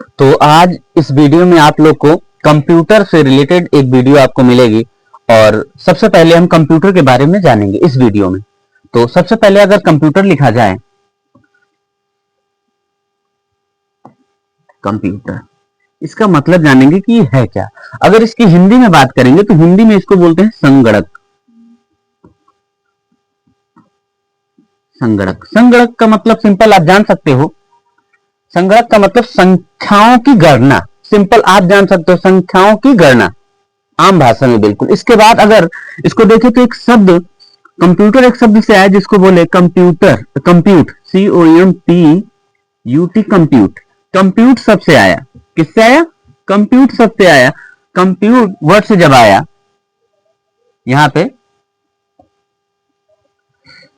तो आज इस वीडियो में आप लोग को कंप्यूटर से रिलेटेड एक वीडियो आपको मिलेगी और सबसे पहले हम कंप्यूटर के बारे में जानेंगे इस वीडियो में। तो सबसे पहले अगर कंप्यूटर लिखा जाए, कंप्यूटर, इसका मतलब जानेंगे कि ये है क्या। अगर इसकी हिंदी में बात करेंगे तो हिंदी में इसको बोलते हैं संगणक। संगणक, संगणक का मतलब सिंपल आप जान सकते हो, संगणक का मतलब संख्याओं की गणना। सिंपल आप जान सकते हो, संख्याओं की गणना आम भाषा में बिल्कुल। इसके बाद अगर इसको देखें तो एक शब्द कंप्यूटर एक शब्द से आया जिसको बोले computer, compute, COMPUT, compute. Compute शब्द से आया, किससे आया? कंप्यूट शब्द से आया। कंप्यूट वर्ड से जब आया यहां पे,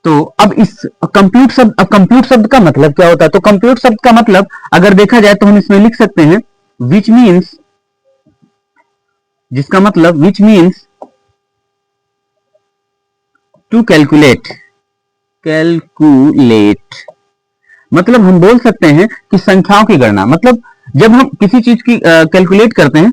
तो अब इस कंप्यूट शब्द का मतलब क्या होता है? तो कंप्यूट शब्द का मतलब अगर देखा जाए तो हम इसमें लिख सकते हैं विच मीन्स, जिसका मतलब which means to calculate. Calculate मतलब हम बोल सकते हैं कि संख्याओं की गणना। मतलब जब हम किसी चीज की कैलकुलेट करते हैं,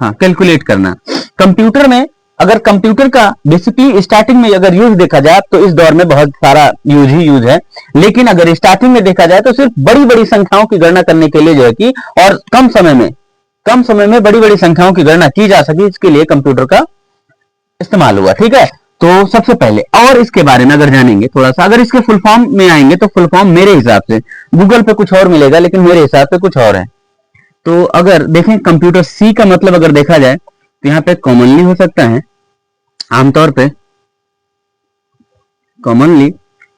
हाँ कैलकुलेट करना। कंप्यूटर में अगर कंप्यूटर का बेसिकली स्टार्टिंग में अगर यूज देखा जाए तो इस दौर में बहुत सारा यूज है, लेकिन अगर स्टार्टिंग में देखा जाए तो सिर्फ बड़ी बड़ी संख्याओं की गणना करने के लिए जो है कि, और कम समय में बड़ी बड़ी संख्याओं की गणना की जा सके, इसके लिए कंप्यूटर का इस्तेमाल हुआ। ठीक है, तो सबसे पहले और इसके बारे में अगर जानेंगे थोड़ा सा, अगर इसके फुल फॉर्म में आएंगे तो फुल फॉर्म मेरे हिसाब से गूगल पे कुछ और मिलेगा, लेकिन मेरे हिसाब से कुछ और है। तो अगर देखें कंप्यूटर, सी का मतलब अगर देखा जाए तो यहाँ पे कॉमनली हो सकता है, आमतौर पे कॉमनली।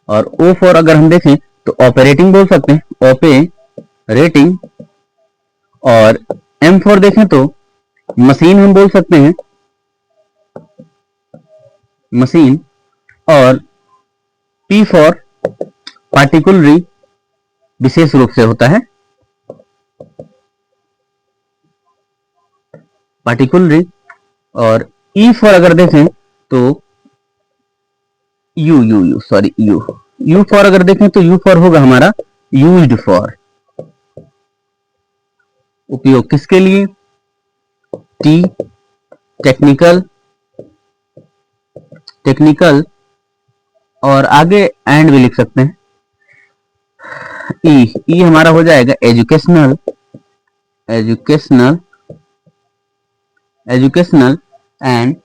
और ओ फॉर अगर हम देखें तो ऑपरेटिंग बोल सकते हैं, ऑपरेटिंग। और एम फॉर देखें तो मशीन हम बोल सकते हैं, मशीन। और पी फॉर पार्टिकुलरी, विशेष रूप से होता है पार्टिकुलरी। और ई फॉर अगर देखें तो यू फॉर अगर देखें तो यू फॉर होगा हमारा यूज्ड फॉर, उपयोग किसके लिए? टी टेक्निकल, और आगे एंड भी लिख सकते हैं। ई हमारा हो जाएगा एजुकेशनल, एजुकेशनल। एंड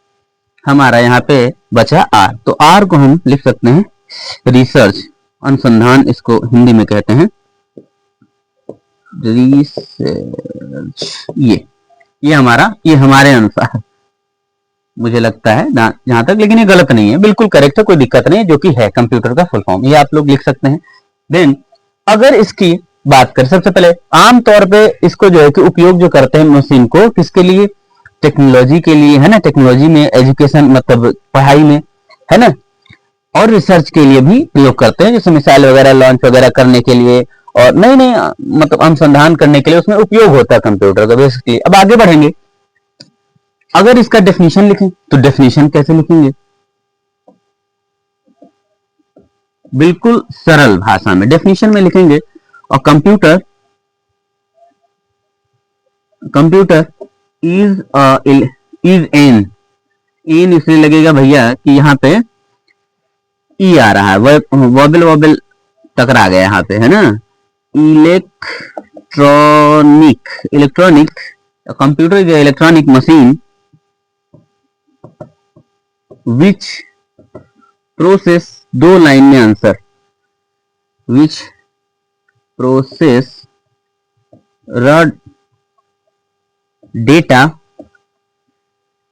हमारा यहाँ पे बचा आर, तो आर को हम लिख सकते हैं रिसर्च, अनुसंधान इसको हिंदी में कहते हैं, रिसर्च। ये हमारे अनुसार मुझे लगता है जहां तक, लेकिन ये गलत नहीं है, बिल्कुल करेक्ट है, कोई दिक्कत नहीं है, जो कि है कंप्यूटर का फुल फॉर्म, ये आप लोग लिख सकते हैं। देन अगर इसकी बात करें, सबसे पहले आमतौर पे इसको जो है कि उपयोग जो करते हैं मशीन को, किसके लिए? टेक्नोलॉजी के लिए, है ना। टेक्नोलॉजी में, एजुकेशन मतलब पढ़ाई में, है ना। और रिसर्च के लिए भी प्रयोग करते हैं, जैसे मिसाइल वगैरह लॉन्च वगैरह करने के लिए, और नए नए मतलब अनुसंधान करने के लिए उसमें उपयोग होता है कंप्यूटर का बेसिकली। अब आगे बढ़ेंगे, अगर इसका डेफिनेशन लिखें तो डेफिनेशन कैसे लिखेंगे? बिल्कुल सरल भाषा में डेफिनेशन में लिखेंगे। और कंप्यूटर इज एन इसलिए लगेगा भैया कि यहाँ पे ई आ रहा है, वॉबल टकरा गया यहाँ पे, है ना। Electronic computer is electronic machine which process, दो लाइन में answer, which process raw data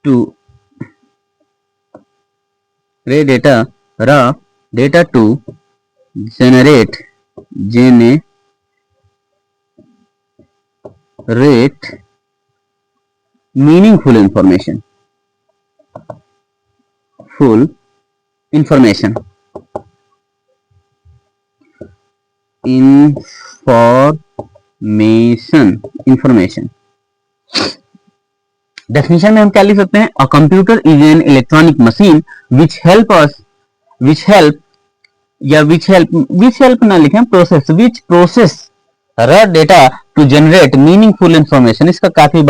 to generate meaningful information, information definition में हम क्या लिख सकते हैं? A computer is an electronic machine which help ना लिखें, process, which process raw data to generate meaningful information, इसका काफी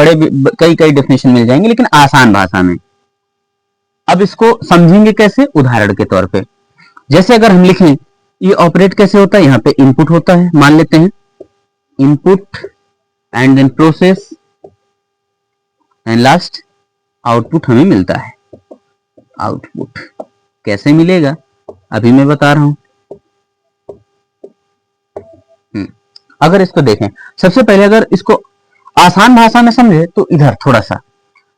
कई डेफिनेशन मिल जाएंगे लेकिन आसान भाषा में। अब इसको समझेंगे कैसे, उदाहरण के तौर पे जैसे अगर हम लिखें ये ऑपरेट कैसे होता है, यहाँ पे इनपुट होता है, मान लेते हैं input and then process and last output हमें मिलता है। आउटपुट कैसे मिलेगा अभी मैं बता रहा हूं। अगर इसको देखें, सबसे पहले अगर इसको आसान भाषा में समझे तो इधर थोड़ा सा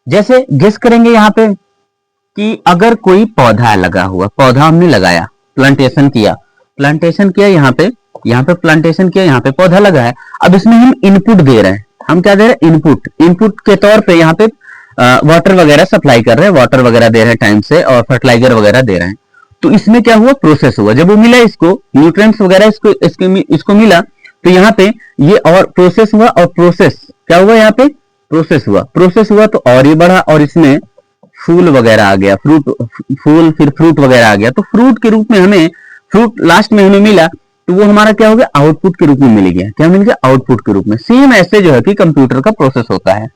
जैसे गेस करेंगे यहाँ पे कि अगर कोई पौधा लगा हुआ, पौधा हमने लगाया, प्लांटेशन किया यहाँ पे प्लांटेशन किया, यहाँ पे पौधा लगा है। अब इसमें हम इनपुट दे रहे हैं, हम क्या दे रहे हैं, इनपुट के तौर पे यहाँ पे वाटर वगैरह सप्लाई कर रहे हैं, वाटर वगैरह दे रहे हैं टाइम से और फर्टिलाइजर वगैरह दे रहे हैं। तो इसमें क्या हुआ, प्रोसेस हुआ, जब वो मिला इसको न्यूट्रिएंट्स वगैरह इसको मिला तो यहाँ पे ये और प्रोसेस हुआ, और प्रोसेस क्या हुआ, यहाँ पे प्रोसेस हुआ तो और ये बढ़ा और इसमें फूल वगैरह आ गया, फूल फिर फ्रूट वगैरह आ गया। तो फ्रूट के रूप में हमें, फ्रूट लास्ट में हमें मिला तो वो हमारा क्या हो गया, आउटपुट के रूप में मिल गया। क्या मिल गया, आउटपुट के रूप में। सेम ऐसे जो है कि कंप्यूटर का प्रोसेस होता है,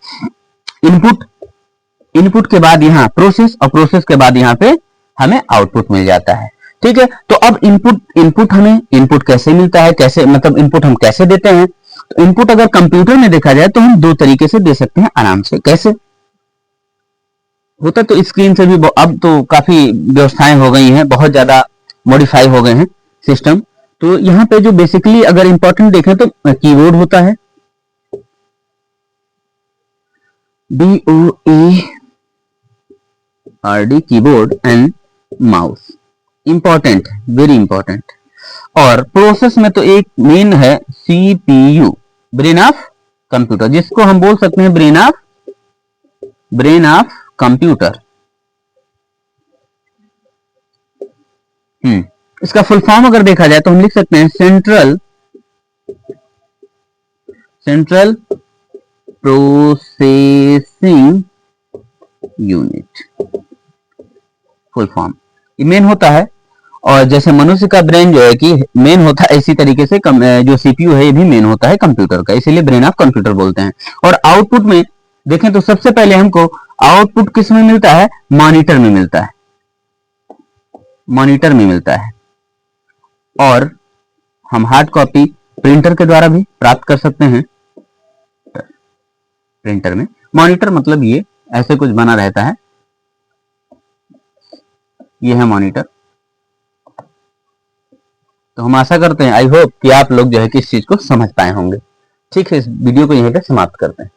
इनपुट के बाद यहाँ प्रोसेस और प्रोसेस के बाद यहाँ पे हमें आउटपुट मिल जाता है। ठीक है, तो अब इनपुट कैसे मिलता है, कैसे मतलब इनपुट हम कैसे देते हैं। तो इनपुट अगर कंप्यूटर में देखा जाए तो हम दो तरीके से दे सकते हैं आराम से। कैसे होता तो स्क्रीन से भी, अब तो काफी व्यवस्थाएं हो गई हैं, बहुत ज्यादा मॉडिफाई हो गए हैं सिस्टम। तो यहाँ पे जो बेसिकली अगर इंपॉर्टेंट देखें तो कीबोर्ड होता है, BOARD keyboard and mouse, important, very important. और प्रोसेस में तो एक मेन है CPU, ब्रेन ऑफ कंप्यूटर, जिसको हम बोल सकते हैं ब्रेन ऑफ कंप्यूटर। इसका फुल फॉर्म अगर देखा जाए तो हम लिख सकते हैं central processing unit, full form ये मेन होता है। और जैसे मनुष्य का ब्रेन जो है कि मेन होता है, इसी तरीके से जो CPU है ये भी मेन होता है कंप्यूटर का, इसीलिए ब्रेन ऑफ कंप्यूटर बोलते हैं। और आउटपुट में देखें तो सबसे पहले हमको आउटपुट किस में मिलता है, मॉनिटर में मिलता है। और हम हार्ड कॉपी प्रिंटर के द्वारा भी प्राप्त कर सकते हैं। प्रिंटर में मॉनिटर मतलब ये ऐसे कुछ बना रहता है, ये है मॉनिटर। तो हम आशा करते हैं, आई होप कि आप लोग जो है कि इस चीज को समझ पाए होंगे। ठीक है, इस वीडियो को यहीं पे समाप्त करते हैं।